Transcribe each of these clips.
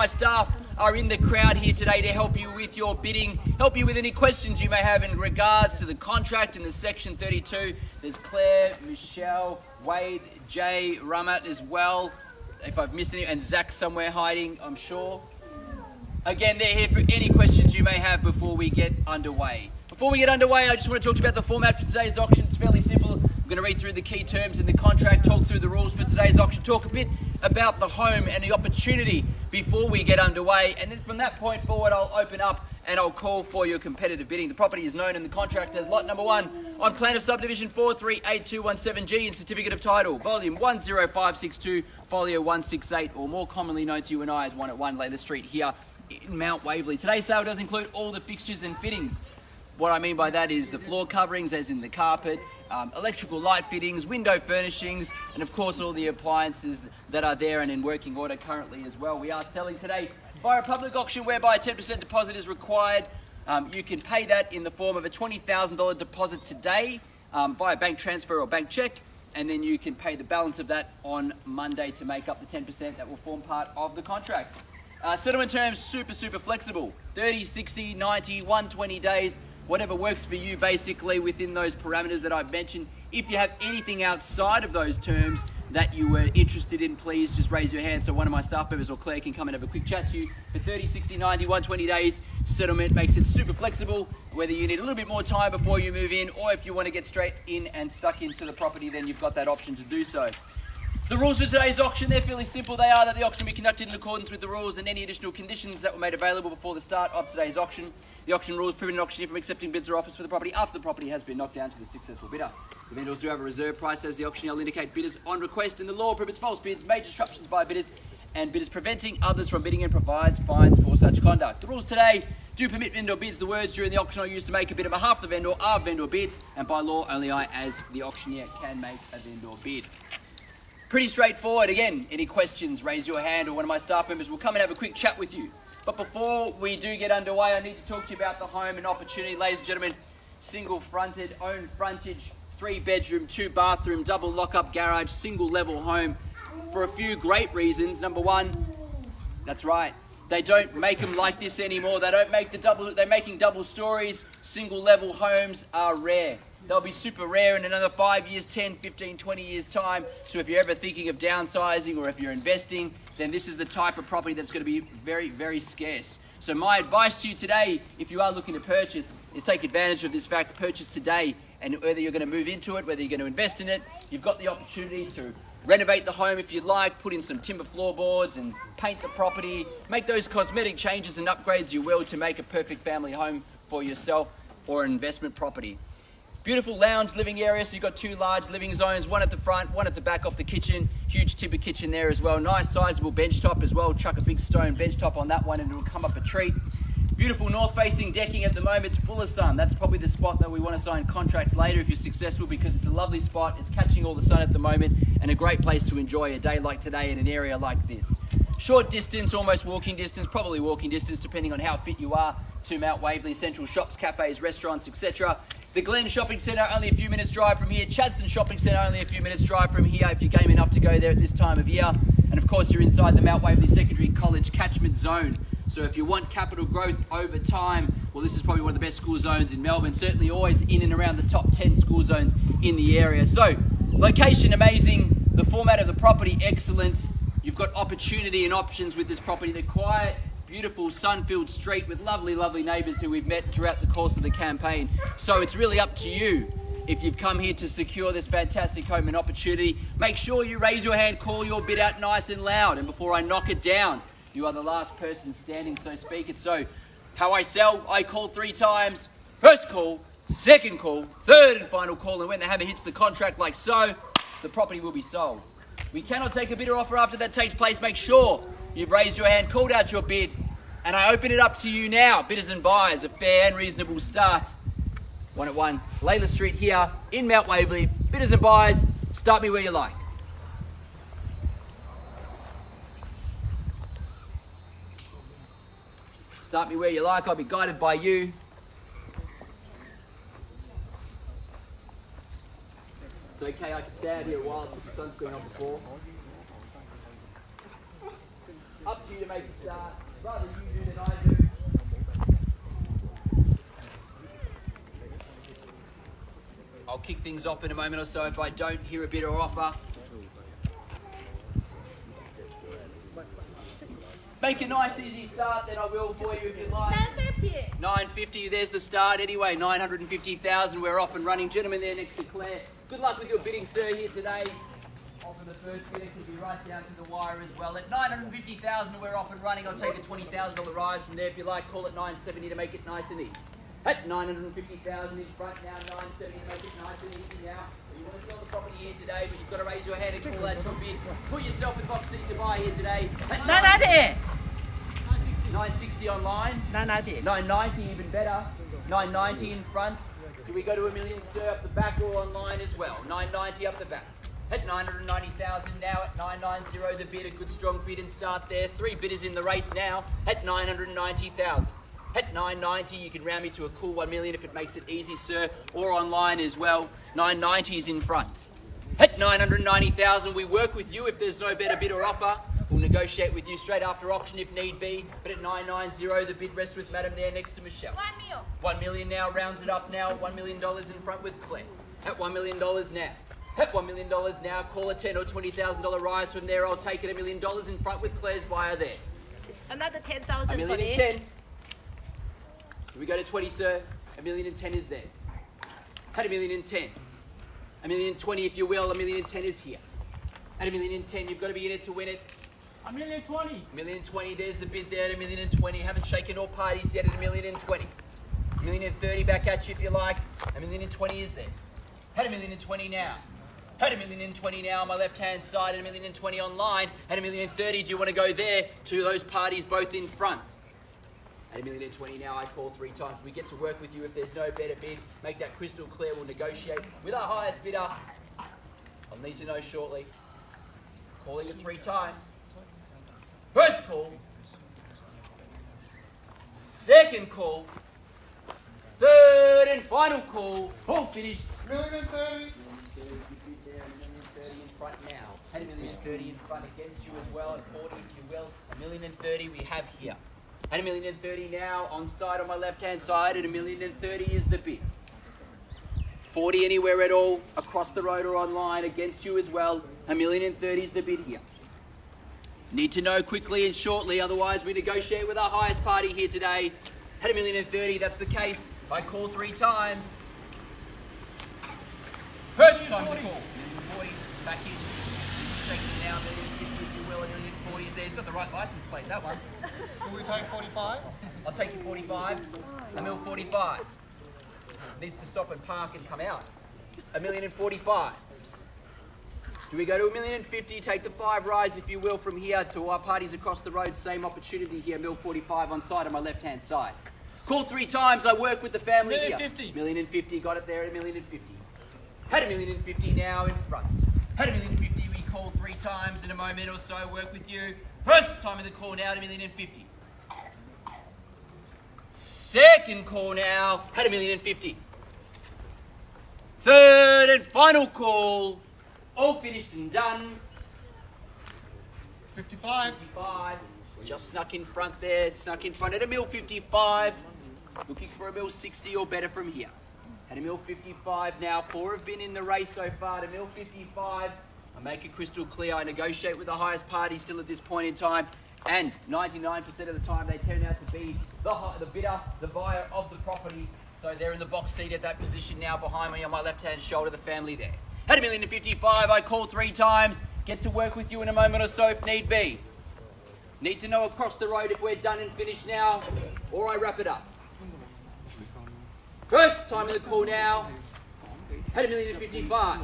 my staff are in the crowd here today to help you with your bidding, help you with any questions you may have in regards to the contract in the Section 32. There's Claire, Michelle, Wade, Jay, Ramat as well. If I've missed any, and Zach somewhere hiding, I'm sure. Again, they're here for any questions you may have before we get underway. Before we get underway, I just want to talk to you about the format for today's auction. It's fairly simple. I'm going to read through the key terms in the contract, talk through the rules for today's auction, talk a bit about the home and the opportunity before we get underway. And then from that point forward, I'll open up and I'll call for your competitive bidding. The property is known in the contract as lot number 1 on plan of subdivision 438217G and certificate of title, volume 10562, folio 168, or more commonly known to you and I as 101 Leila Street here in Mount Waverley. Today's sale does include all the fixtures and fittings. What I mean by that is the floor coverings, as in the carpet, electrical light fittings, window furnishings, and of course all the appliances that are there and in working order currently as well. We are selling today via a public auction whereby a 10% deposit is required. You can pay that in the form of a $20,000 deposit today via bank transfer or bank check, and then you can pay the balance of that on Monday to make up the 10% that will form part of the contract. Settlement terms, super flexible. 30, 60, 90, 120 days. Whatever works for you basically within those parameters that I've mentioned. If you have anything outside of those terms that you were interested in, please just raise your hand so one of my staff members or Claire can come and have a quick chat to you. For 30, 60, 90, 120 days, settlement makes it super flexible. Whether you need a little bit more time before you move in, or if you want to get straight in and stuck into the property, then you've got that option to do so. The rules for today's auction, they're fairly simple. They are that the auction will be conducted in accordance with the rules and any additional conditions that were made available before the start of today's auction. The auction rules prevent an auctioneer from accepting bids or offers for the property after the property has been knocked down to the successful bidder. The vendors do have a reserve price as the auctioneer will indicate bidders on request, and the law prohibits false bids, major disruptions by bidders, and bidders preventing others from bidding and provides fines for such conduct. The rules today do permit vendor bids. The words during the auction are used to make a bid on behalf of the vendor are vendor bid, and by law only I as the auctioneer can make a vendor bid. Pretty straightforward. Again, any questions, raise your hand or one of my staff members will come and have a quick chat with you. But before we do get underway, I need to talk to you about the home and opportunity. Ladies and gentlemen, single fronted, own frontage, 3 bedroom, 2 bathroom, double lock-up garage, single level home for a few great reasons. Number 1, that's right, they don't make them like this anymore. They don't make they're making double stories. Single level homes are rare. They'll be super rare in another 5 years, 10, 15, 20 years time. So if you're ever thinking of downsizing or if you're investing, then this is the type of property that's going to be very scarce. So my advice to you today, if you are looking to purchase, is take advantage of this fact, purchase today. And whether you're going to move into it, whether you're going to invest in it, you've got the opportunity to renovate the home if you'd like, put in some timber floorboards and paint the property, make those cosmetic changes and upgrades you will to make a perfect family home for yourself or an investment property. Beautiful lounge living area, so you've got 2 large living zones, one at the front, one at the back of the kitchen. Huge timber kitchen there as well. Nice sizable bench top as well. Chuck a big stone bench top on that one and it'll come up a treat. Beautiful north-facing decking at the moment. It's full of sun. That's probably the spot that we want to sign contracts later if you're successful, because it's a lovely spot. It's catching all the sun at the moment and a great place to enjoy a day like today in an area like this. Short distance, almost walking distance, probably walking distance depending on how fit you are, to Mount Waverley, central shops, cafes, restaurants, etc. The Glen Shopping Centre, only a few minutes drive from here. Chadston Shopping Centre, only a few minutes drive from here if you're game enough to go there at this time of year. And of course, you're inside the Mount Waverley Secondary College catchment zone. So if you want capital growth over time, well, this is probably one of the best school zones in Melbourne. Certainly always in and around the top 10 school zones in the area. So location amazing, the format of the property excellent. You've got opportunity and options with this property. The quiet, beautiful sun-filled street with lovely neighbours who we've met throughout the course of the campaign. So it's really up to you if you've come here to secure this fantastic home and opportunity. Make sure you raise your hand, call your bid out nice and loud. And before I knock it down, you are the last person standing, so speak it. So how I sell, I call 3 times. First call, second call, third and final call. And when the hammer hits the contract like so, the property will be sold. We cannot take a bid or offer after that takes place. Make sure you've raised your hand, called out your bid, and I open it up to you now. Bidders and buyers, a fair and reasonable start. 101 Leila Street here in Mount Waverley. Bidders and buyers, start me where you like. Start me where you like. I'll be guided by you. It's okay, I can stay out here a while with the sunscreen on before. Up to you to make a start. Rather you do than I do. I'll kick things off in a moment or so if I don't hear a bid or offer. Make a nice easy start, then I will for you if you like. 950. 950, there's the start anyway. 950,000, we're off and running. Gentlemen there next to Claire. Good luck with your bidding, sir, here today. Offer the first bidder could be right down to the wire as well. At 950,000, we're off and running. I'll take a $20,000 rise from there if you like. Call it 970 to make it nice and easy. At 950,000 in front now, 970 to make it nice and easy now. You want to sell the property here today, but you've got to raise your hand and call that to a bid. Put yourself in the box seat to buy here today. At 990. 960 online. 990. 990 even better. 990 in front. Do we go to $1 million, sir, up the back or online as well? 990 up the back. At 990,000 now, at 990 the bid, a good strong bid and start there. 3 bidders in the race now at 990,000. At 990 you can round me to a cool 1 million if it makes it easy, sir, or online as well. 990 is in front. At 990,000 we work with you if there's no better bid or offer. We'll negotiate with you straight after auction if need be. But at 990 the bid rests with Madam there next to Michelle. 1 million. 1 million now, rounds it up now. $1 million in front with Claire. At $1 million now. At $1 million now, call a $10,000 or $20,000 rise from there. I'll take it $1 million in front with Claire's buyer there. Another 10,000 $1 million for and me. 10. Do we go to 20, sir? $1 million and 10 is there. At $1 million and 10. $1 million and 20 if you will. $1 million and 10 is here. At $1 million and 10, you've got to be in it to win it. $1 million 20. $1 million and 20, there's the bid there at $1 million and 20. Haven't shaken all parties yet at $1 million and 20. $1 million and 30 back at you if you like. $1 million and 20 is there. At $1 million and 20 now. At $1 million and 20 now on my left hand side, at $1 million and 20 online. At $1 million and 30, do you want to go there to those parties both in front? At $1 million and 20 now, I call 3 times. We get to work with you if there's no better bid. Make that crystal clear. We'll negotiate with our highest bidder. I'll need to know shortly. Calling it 3 times. First call. Second call. Third and final call. All finished. $1 million 30. In front now. At $1 million 30 in front against you as well. At 40 if you will. $1 million 30 we have here. At $1 million 30 now on side on my left hand side. At $1 million 30 is the bid. 40 anywhere at all across the road or online against you as well. $1 million 30 is the bid here. Need to know quickly and shortly, otherwise we negotiate with our highest party here today. At $1 million 30, that's the case. I call 3 times. First time to call. $1 million 40 back in. Shaking now, $1 million 50 if you will, $1 million 40 is there. He's got the right license plate, that one. Will we take 45? I'll take you 45. $1 million 45. Needs to stop and park and come out. $1 million 45. Do we go to $1 million 50? Take the 5 rise, if you will, from here to our parties across the road. Same opportunity here. $1 million 45 on side on my left hand side. Call 3 times. I work with the family here. $1 million 50. Got it there at $1 million 50. Had $1 million 50 now in front. Had $1 million 50. We call 3 times in a moment or so. Work with you. First time in the call now at $1 million 50. Second call now. Had $1 million 50. Third and final call. All finished and done. 55. 55. Just snuck in front there. Snuck in front at $1 million 55. Looking for $1 million 60 or better from here. At $1 million 55 now. 4 have been in the race so far. At $1 million 55. I make it crystal clear. I negotiate with the highest party still at this point in time. And 99% of the time they turn out to be the bidder, the buyer of the property. So they're in the box seat at that position now behind me on my left-hand shoulder, the family there. At $1 million 55, I call 3 times. Get to work with you in a moment or so if need be. Need to know across the road if we're done and finished now, or I wrap it up. First time in the call now. At $1 million 55.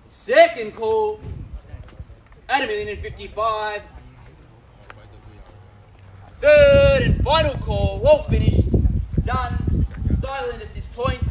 Second call. At $1 million 55. Third and final call. All finished. Done. Silent at this point.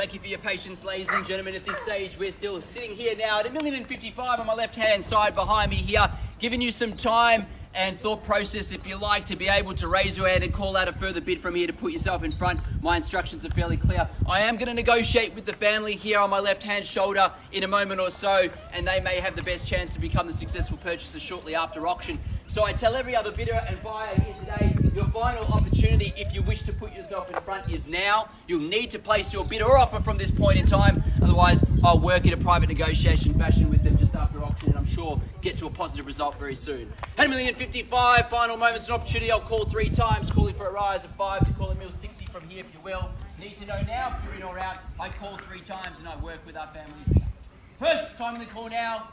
thank you for your patience, ladies and gentlemen. At this stage, we're still sitting here now at $1,055,000 on my left-hand side behind me here, giving you some time and thought process, if you like, to be able to raise your hand and call out a further bid from here to put yourself in front. My instructions are fairly clear. I am going to negotiate with the family here on my left-hand shoulder in a moment or so, and they may have the best chance to become the successful purchaser shortly after auction. So I tell every other bidder and buyer here today, your final opportunity, if you wish to put yourself in front, is now. You'll need to place your bid or offer from this point in time. Otherwise, I'll work in a private negotiation fashion with them just after auction, and I'm sure get to a positive result very soon. $1,055,000, final moments and opportunity. I'll call 3 times, calling for a rise of 5 to call $1,060,000 from here, if you will. Need to know now if you're in or out. I call 3 times and I work with our family. First time in the call now.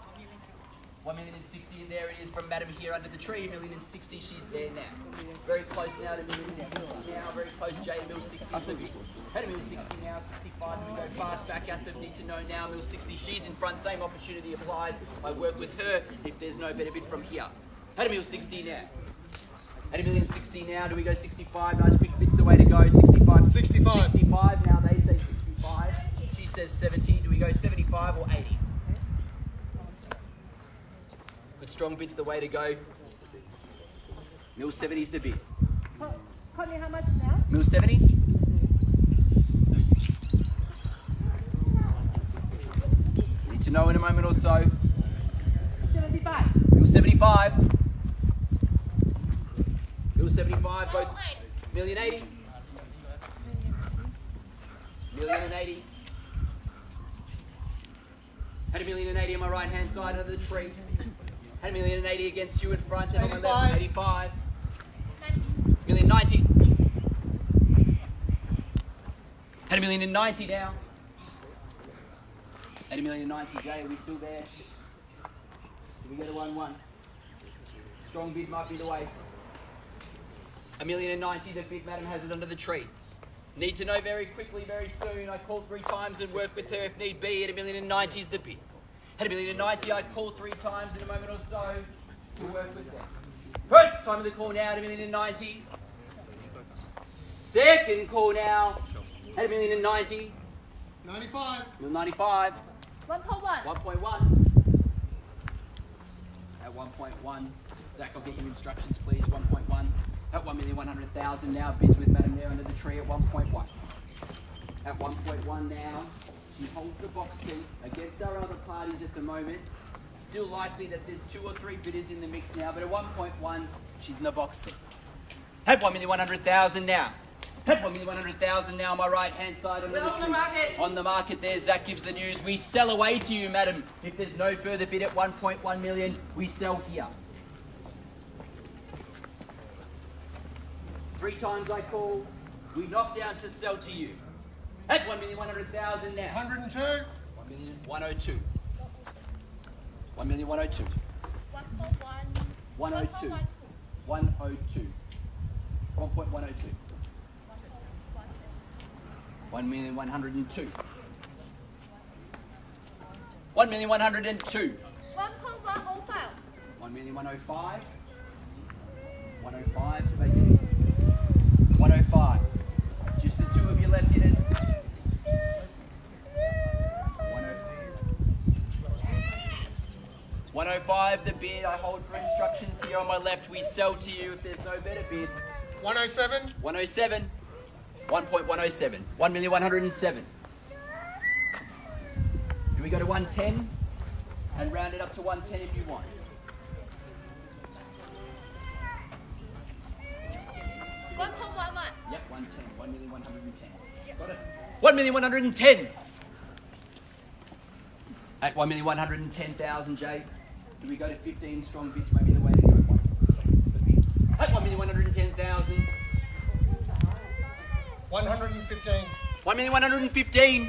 $1,060,000, and there it is from Madam here under the tree. $1,060,000, she's there now. Very close now to $1,060,000 now. Very close, Jay, $1,060,000. Had $1,060,000 now, $65,000. We go fast back at them. Need to know now, $1,060,000. She's in front. Same opportunity applies. I work with her if there's no better bid from here. Had $1,060,000 now. Had $1,060,000 now. Do we go 65? Nice quick bid's the way to go. 65. 65. 65. Now they say 65. She says 70. Do we go 75 or 80? Good strong bid's the way to go. $1,070's the bid. Courtney, how much now? $1,070. Need to know in a moment or so. 75. $1,075. $1,075. Both $1,080,000. $1,080,000. Had $1,080,000 on my right hand side under the tree. Had $1,080,000 against you in front, and on my left, 85. $1,090,000. Had $1,090,000 now. Had $1,090,000. Jay, are we still there? Did we go to 1-1? Strong bid might be the way. $1,090,000. The bid, madam, has it under the tree. Need to know very quickly, very soon. I called 3 times and work with her if need be. At $1,090,000 is the bid. Had $1,090,000. I called 3 times in a moment or so to work with them. First time of the call now at $1,090,000. Second call now at $1,090,000. 95. $1,095,000. 1.1. 1.1. At 1.1. Zach, I'll get you instructions, please. 1.1. At $1,100,000 now. Bids with madam there under the tree at 1.1. At 1.1 now. She holds the box seat against our other parties at the moment. Still likely that there's 2 or 3 bidders in the mix now, but at 1.1, she's in the box seat. At $1,100,000 now. At $1,100,000 now on my right-hand side. On the market. On the market there, Zach gives the news. We sell away to you, madam. If there's no further bid at 1.1 million, we sell here. 3 times I call. We knock down to sell to you. At $1,100,000 now. 102. 1,102. 1,102. 102. 102. 1.102. 1,102. 1,102. 1.105. 1,105. 105 to make it 105. Just the 2 of you left in it. 105 the bid. I hold for instructions here on my left. We sell to you if there's no better bid. 107. 107. 1.107. 1,107,000. Do we go to 110 and round it up to 110 if you want? $1.11. Yep, 110. 1,110,000. Got it. 1,110,000. At 1,110,000, Jay. Do we go to 15 strong bids? Maybe the way to go. At 1,110,000. 115. 1,115,000.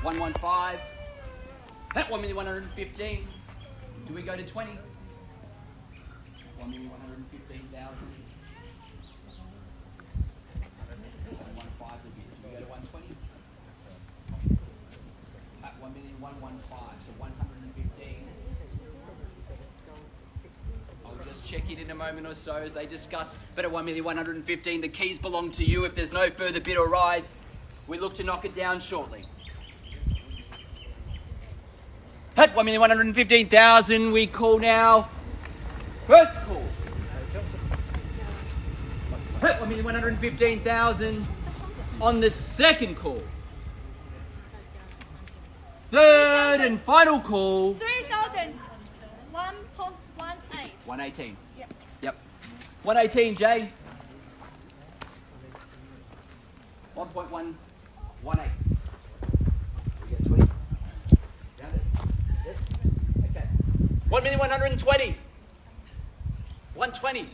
115. At 1,115,000. Do we go to 20? 1,115,000. 115 the bid. Do we go to 120? At 1,115,000. So 115. I'll just check it in a moment or so as they discuss. But at 1,115,000, the keys belong to you if there's no further bid or rise. We look to knock it down shortly. At 1,115,000, we call now. First call. At 1,115,000 on the second call. Third and final call. 3,000. 1.18. 118. Yep. Yep. 118, Jay. 1.118. We get 20. Round it. Yes. Okay. 1,120,000. 120.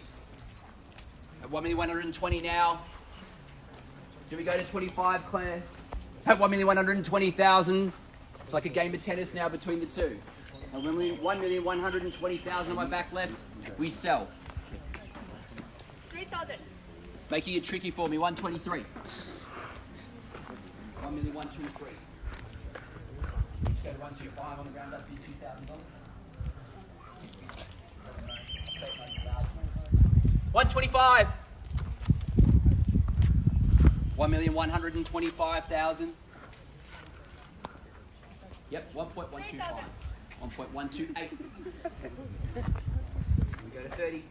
At 1,120,000 now. Do we go to 25, Claire? At 1,120,000. It's like a game of tennis now between the two. And when we 1,120,000 on my back left, we sell. 3,000. Making it tricky for me. 123. 1,123,000. Each go to 125 on the ground up, bid $2,000. 125. 1,125,000. Yep, 1.125. 1.128. We go to 30.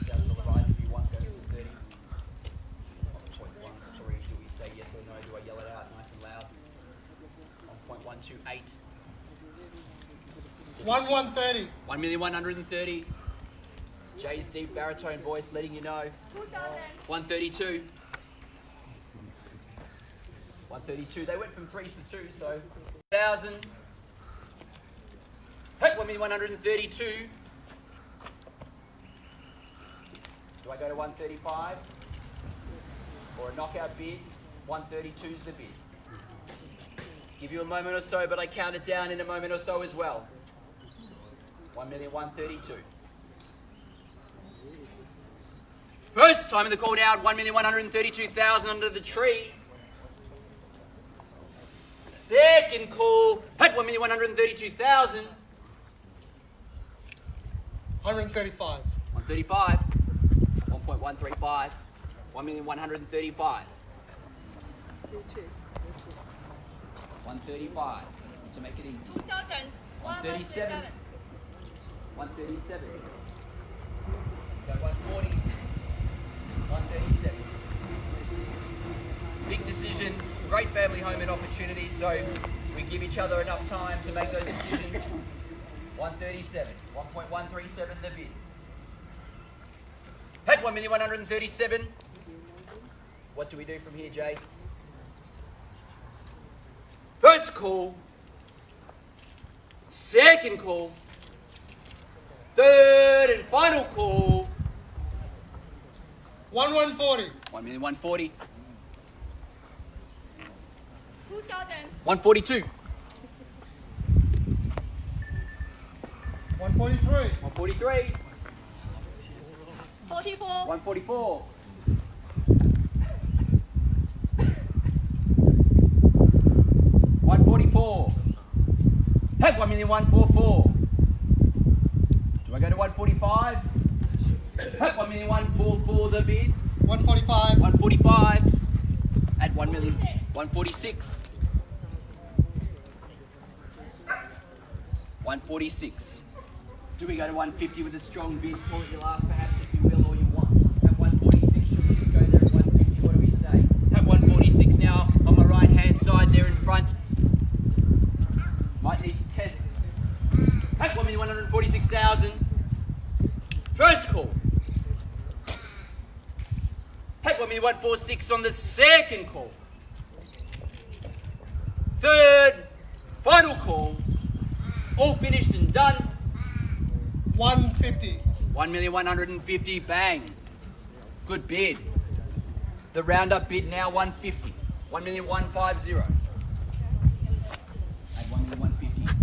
$1,000 rise if you want, goes to 30. 1.13. Do we say yes or no? Do I yell it out nice and loud? 1.128. 1,130. 1,130,000. Jay's deep baritone voice letting you know. 2,000. 132. 132. They went from 3s to 2, so 1,000. Hey, 1,132,000. Do I go to 135? Or a knockout bid? 132 is the bid. Give you a moment or so, but I count it down in a moment or so as well. 1,132,000. First time in the call down, 1,132,000 under the tree. Second call, at 1,132,000. 135. 135. 1.135. 1,135,000. 135 to make it easy. 2,000. 137. 137. Go 140. 137. Big decision, great family home and opportunity, so we give each other enough time to make those decisions. 137. 1.137 the bid. At 1,137,000. What do we do from here, Jay? First call. Second call. Third and final call. 1,140. 1,140,000. 2,000. 142. 143. 143. 44. 144. 144. Hey, 1,144,000. Do I go to 145? Hey, 1,144,000 the bid. 145. 145 at 1,146,000. 146. Do we go to 150 with a strong bid? Call it your last, perhaps, if you will, or you want. At 146, should we just go there at 150? What do we say? At 146 now, on my right hand side there in front. Might need to test. At 1,146,000. First call. At 1,146,000 on the second call. Third, final call. All finished and done. 150. 1,150,000, bang. Good bid. The roundup bid now 150. 1,150,000. At 1,150,000.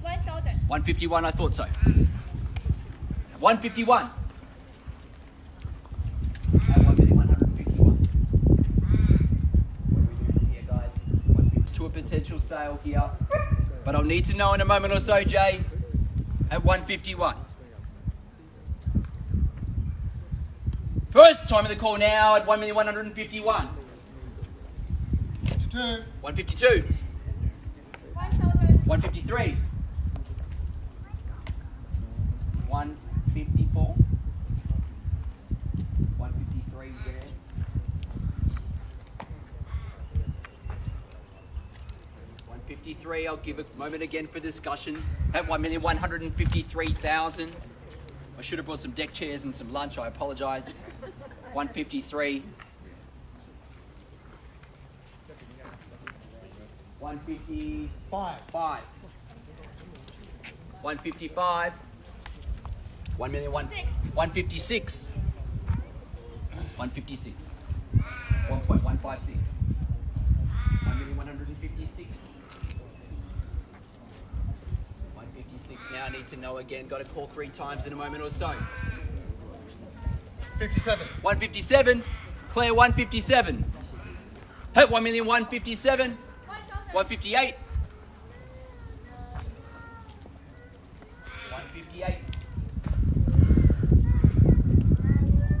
1,000. 151, I thought so. 151. At 1,151,000. What do we do from here, guys? 150 to a potential sale here. But I'll need to know in a moment or so, Jay. At 151. First time of the call now at 1,151,000. 52. 152. 1,000. 153. 154. 153 there. 153. I'll give a moment again for discussion. At 1,153,000. I should have brought some deck chairs and some lunch. I apologise. 153. 155. 155. 156. 156. 1.156. 1,156. 156. Now I need to know again. Got to call 3 times in a moment or so. 57. 157. Claire, 157. Hit 1,157,000. 158. 158.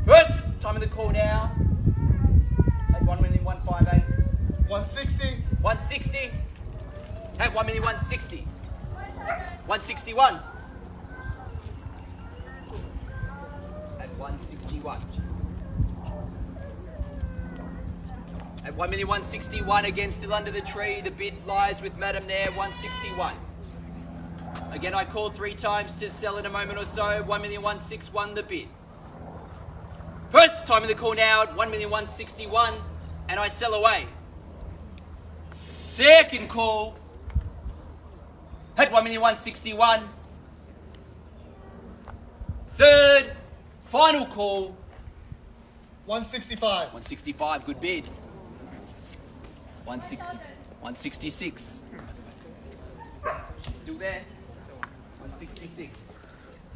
First time of the call now. At 1,158,000. 160. 160. At 1,160,000. 161. At 161. At 1,161,000 again, still under the tree. The bid lies with Madam there, 161. Again, I call 3 times to sell in a moment or so. 1,161,000 the bid. First time of the call now at 1,161,000, and I sell away. Second call at 1,161,000. Third, final call. 165. 165, good bid. 160, 166. She's still there. 166.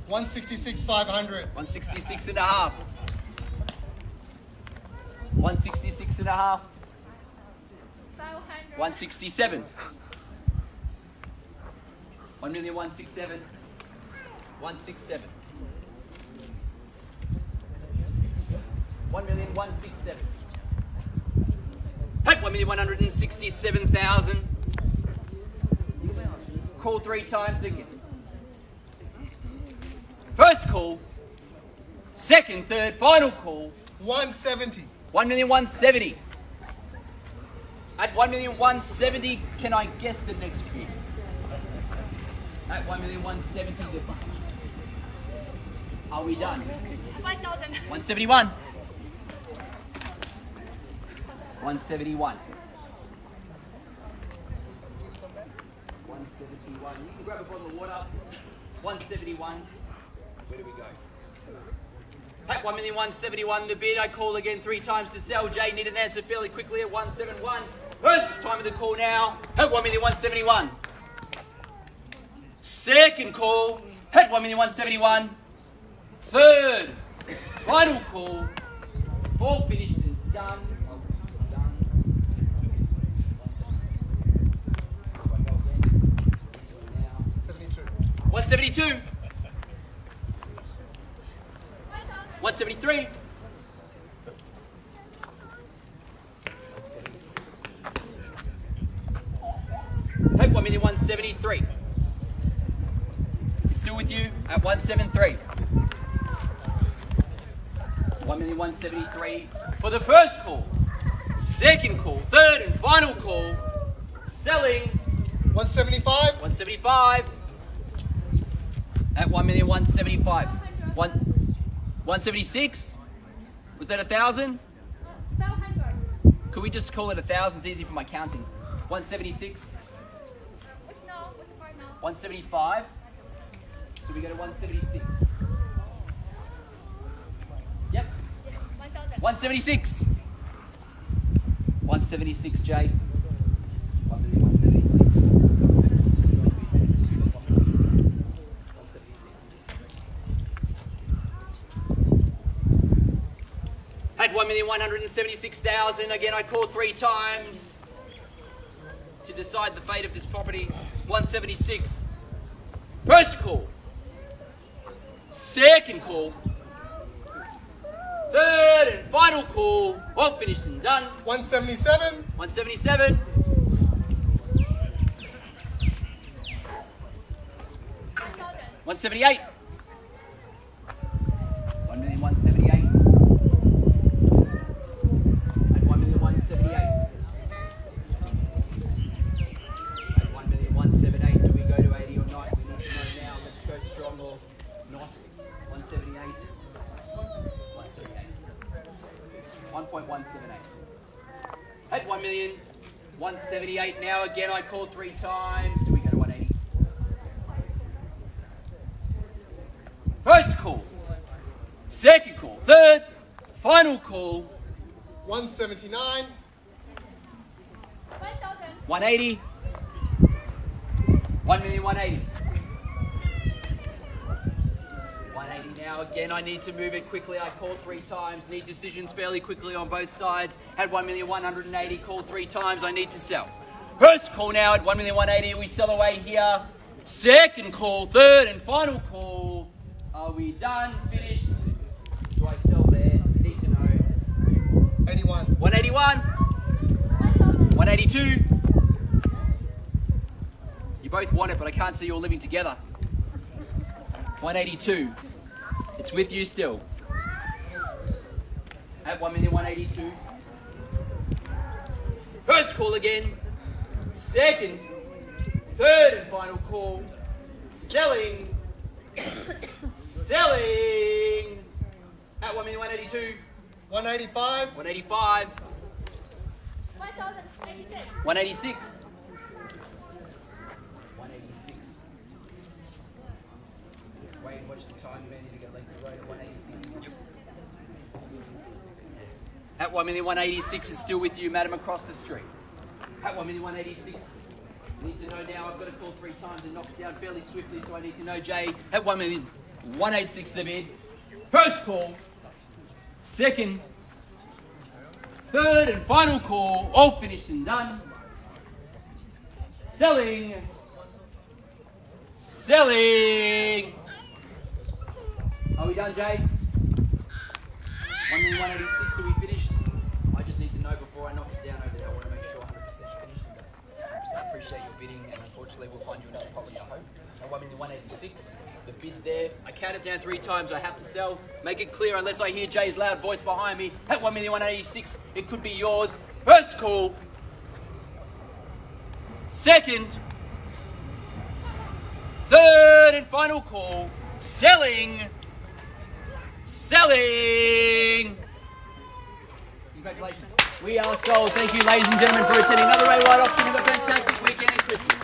166, 500. 166 and a half. 166 and a half. 500. 167. 1,167,000. 167. 1,167,000. Hey, 1,167,000. Call 3 times again. First call. Second, third, final call. 170. 1,170,000. At 1,170,000, can I guess the next bid? At 1,170,000, are we done? 5,000. 171. 171. 171. You can grab a bottle of water. 171. Where do we go? At 1,171,000 the bid. I call again 3 times to sell. Jay need an answer fairly quickly at 171. First time of the call now. At 1,171,000. Second call. At 1,171,000. Third. Final call. All finished and done. 172. 173. 1,173,000. It's still with you at 173. 1,173,000 for the first call. Second call. Third and final call. Selling. 175. 175. At 1,175,000. 176? Was that 1,000? 500. Could we just call it 1,000? It's easy for my counting. 176? What's now? What's the part now? 175? So we go to 176. Yep. 1,000. 176. 176, Jay. 176. 1,176,000. Again, I called 3 times to decide the fate of this property. 176. First call. Second call. Third and final call. All finished and done. 177. 177. 178. 1,178,000. And 1,178,000. And 1,178,000. Do we go to 80 or not? We need to know now. Let's go strong or not. 178. 178. 1.178. At 1,178,000 now. Again, I called 3 times. Do we go to 180? First call. Second call. Third. Final call. 179. 180. 1,180,000. 180 now. Again, I need to move it quickly. I called 3 times. Need decisions fairly quickly on both sides. Had 1,180,000. Called 3 times. I need to sell. First call now at 1,180,000. We sell away here. Second call. Third and final call. Are we done? Finished? Do I sell there? Need to know. 81. 181. 182. You both want it, but I can't see you all living together. 182. It's with you still. At 1,182,000. First call again. Second. Third and final call. Selling. Selling. At 1,182,000. 185. 185. 1,086. 186. 186. Wait, watch the time. You may need to get length of road at 186. At 1,186,000 is still with you, madam, across the street. At 1,186,000. Need to know now. I've got to call 3 times and knock it down fairly swiftly, so I need to know, Jay. At 1,186,000 the bid. First call. Second. Third and final call. All finished and done. Selling. Selling. Are we done, Jay? 1,186,000. Are we finished? I just need to know before I knock it down over there. I want to make sure 100% finished. I appreciate your bidding, and unfortunately we'll find you another property, I hope. At 1,186,000, the bid's there. I count it down 3 times. I have to sell. Make it clear unless I hear Jay's loud voice behind me. At 1,186,000, it could be yours. First call. Second. Third and final call. Selling. Selling. Congratulations. We are sold. Thank you, ladies and gentlemen, for attending another Ray White auction. Have a fantastic weekend and Christmas.